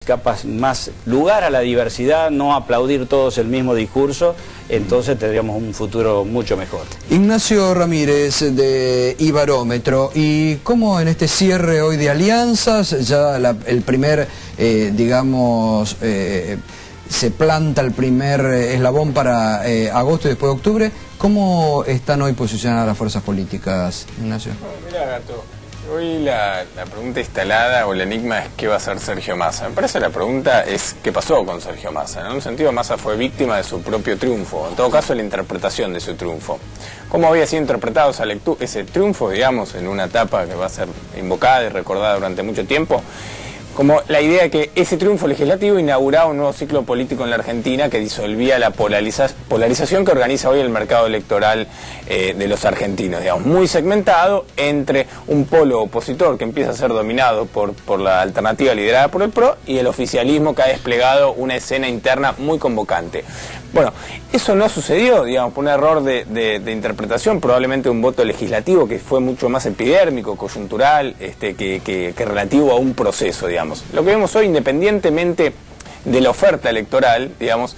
capaz más lugar a la diversidad, no aplaudir todos el mismo discurso, entonces tendríamos un futuro mucho mejor. Ignacio Ramírez de Ibarómetro, ¿y cómo en este cierre hoy de alianzas, ya el primer, digamos, se planta el primer eslabón para agosto y después de octubre, cómo están hoy posicionadas las fuerzas políticas, Ignacio? Mira, Gato, hoy la pregunta instalada o el enigma es ¿qué va a hacer Sergio Massa? Me parece la pregunta es ¿qué pasó con Sergio Massa? En un sentido, Massa fue víctima de su propio triunfo, en todo caso la interpretación de su triunfo. ¿Cómo había sido interpretado ese triunfo, digamos, en una etapa que va a ser invocada y recordada durante mucho tiempo? Como la idea de que ese triunfo legislativo inauguraba un nuevo ciclo político en la Argentina que disolvía la polarización que organiza hoy el mercado electoral de los argentinos, digamos, muy segmentado entre un polo opositor que empieza a ser dominado por la alternativa liderada por el PRO y el oficialismo que ha desplegado una escena interna muy convocante. Bueno, eso no sucedió, digamos, por un error de interpretación, probablemente un voto legislativo que fue mucho más epidérmico, coyuntural, que relativo a un proceso, digamos. Lo que vemos hoy, independientemente de la oferta electoral, digamos,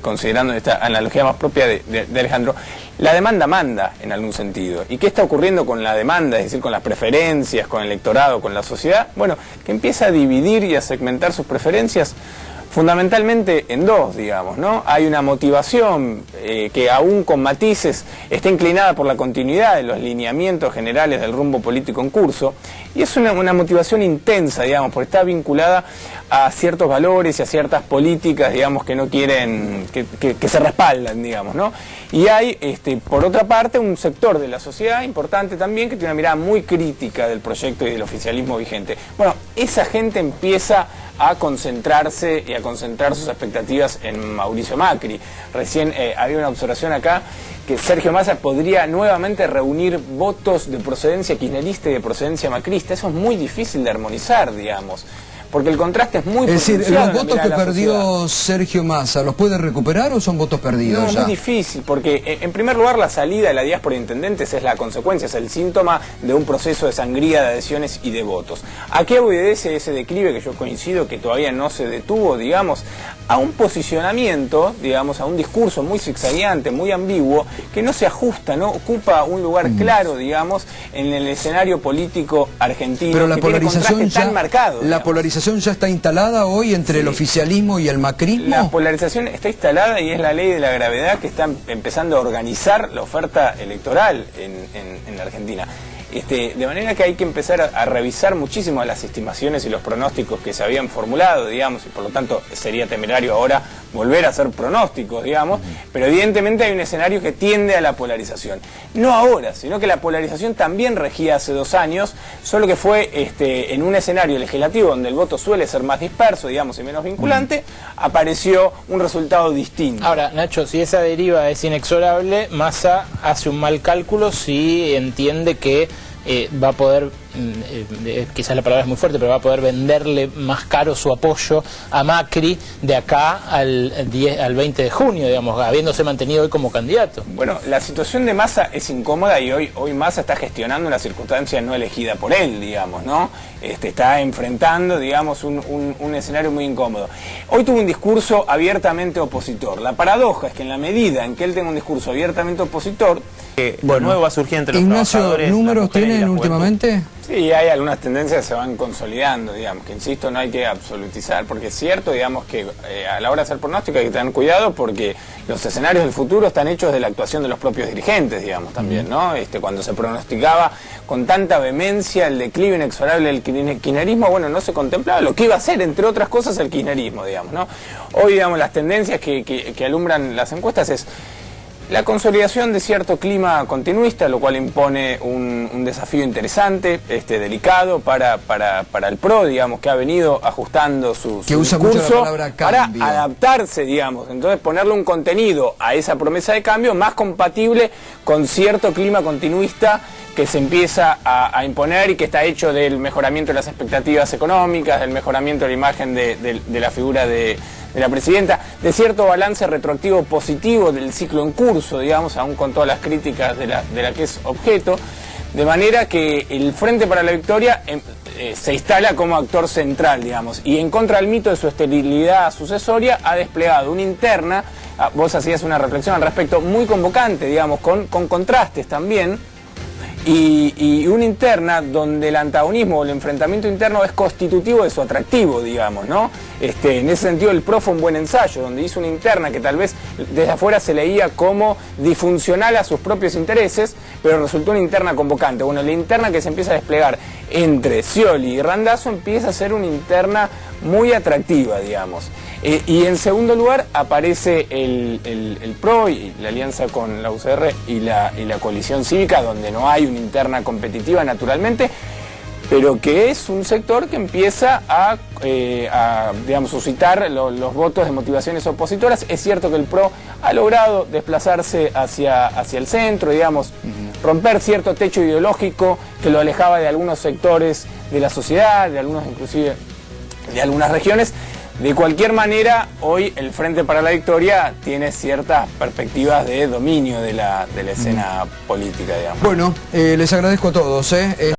considerando esta analogía más propia de Alejandro, la demanda manda en algún sentido. ¿Y qué está ocurriendo con la demanda, es decir, con las preferencias, con el electorado, con la sociedad? Bueno, que empieza a dividir y a segmentar sus preferencias fundamentalmente en dos, digamos, ¿no? Hay una motivación que aún con matices está inclinada por la continuidad de los lineamientos generales del rumbo político en curso, y es una motivación intensa, digamos, porque está vinculada a ciertos valores y a ciertas políticas, digamos, que no quieren, que se respaldan, digamos, ¿no? Y hay, por otra parte, un sector de la sociedad importante también que tiene una mirada muy crítica del proyecto y del oficialismo vigente. Bueno, esa gente empieza a concentrarse y a concentrar sus expectativas en Mauricio Macri. Recién había una observación acá que Sergio Massa podría nuevamente reunir votos de procedencia kirchnerista y de procedencia macrista. Eso es muy difícil de armonizar, digamos, porque el contraste es muy pronunciado. Es decir, ¿los votos que perdió sociedad. Sergio Massa los puede recuperar o son votos perdidos? No, es muy difícil, porque en primer lugar la salida de la diáspora de intendentes es la consecuencia, es el síntoma de un proceso de sangría de adhesiones y de votos. ¿A qué obedece ese declive que yo coincido que todavía no se detuvo, digamos? A un posicionamiento, digamos, a un discurso muy zigzagueante, muy ambiguo, que no se ajusta, no ocupa un lugar claro, digamos, en el escenario político argentino. Pero la que polarización tiene tan marcado. La polarización ya está instalada hoy entre el oficialismo y el macrismo. La polarización está instalada y es la ley de la gravedad que está empezando a organizar la oferta electoral en la Argentina. De manera que hay que empezar a revisar muchísimo las estimaciones y los pronósticos que se habían formulado, digamos, y por lo tanto sería temerario ahora volver a hacer pronósticos, digamos, pero evidentemente hay un escenario que tiende a la polarización. No ahora, sino que la polarización también regía hace 2 años, solo que fue en un escenario legislativo donde el voto suele ser más disperso, digamos, y menos vinculante, apareció un resultado distinto. Ahora, Nacho, si esa deriva es inexorable, Massa hace un mal cálculo si entiende que va a poder, quizás la palabra es muy fuerte, pero va a poder venderle más caro su apoyo a Macri de acá al 20 de junio, digamos, habiéndose mantenido hoy como candidato. Bueno, la situación de Massa es incómoda y hoy Massa está gestionando una circunstancia no elegida por él, digamos, ¿no? Está enfrentando, digamos, un escenario muy incómodo. Hoy tuvo un discurso abiertamente opositor. La paradoja es que en la medida en que él tenga un discurso abiertamente opositor, bueno, nuevo va a surgir entre los Ignacio, trabajadores. ¿números tienen últimamente? Sí, hay algunas tendencias que se van consolidando, digamos, que insisto, no hay que absolutizar, porque es cierto, digamos, que a la hora de hacer pronóstico hay que tener cuidado porque los escenarios del futuro están hechos de la actuación de los propios dirigentes, digamos, también, ¿no? Cuando se pronosticaba con tanta vehemencia el declive inexorable del kirchnerismo, bueno, no se contemplaba lo que iba a ser, entre otras cosas, el kirchnerismo, digamos, ¿no? Hoy, digamos, las tendencias que alumbran las encuestas es la consolidación de cierto clima continuista, lo cual impone un desafío interesante, delicado para el PRO, digamos, que ha venido ajustando su discurso para adaptarse, digamos. Entonces ponerle un contenido a esa promesa de cambio más compatible con cierto clima continuista que se empieza a imponer y que está hecho del mejoramiento de las expectativas económicas, del mejoramiento de la imagen de la figura de la presidenta, de cierto balance retroactivo positivo del ciclo en curso, digamos, aún con todas las críticas de la que es objeto, de manera que el Frente para la Victoria se instala como actor central, digamos, y en contra del mito de su esterilidad sucesoria ha desplegado una interna, vos hacías una reflexión al respecto, muy convocante, digamos, con contrastes también, y una interna donde el antagonismo o el enfrentamiento interno es constitutivo de su atractivo, digamos, ¿no? En ese sentido el PRO fue un buen ensayo, donde hizo una interna que tal vez desde afuera se leía como disfuncional a sus propios intereses, pero resultó una interna convocante. Bueno, la interna que se empieza a desplegar entre Scioli y Randazzo empieza a ser una interna muy atractiva, digamos. Y en segundo lugar aparece el PRO y la alianza con la UCR y la coalición cívica, donde no hay una interna competitiva naturalmente, pero que es un sector que empieza a digamos, suscitar los votos de motivaciones opositoras. Es cierto que el PRO ha logrado desplazarse hacia el centro, digamos, romper cierto techo ideológico que lo alejaba de algunos sectores de la sociedad, de algunos inclusive de algunas regiones. De cualquier manera, hoy el Frente para la Victoria tiene ciertas perspectivas de dominio de la escena política, digamos. Bueno, les agradezco a todos.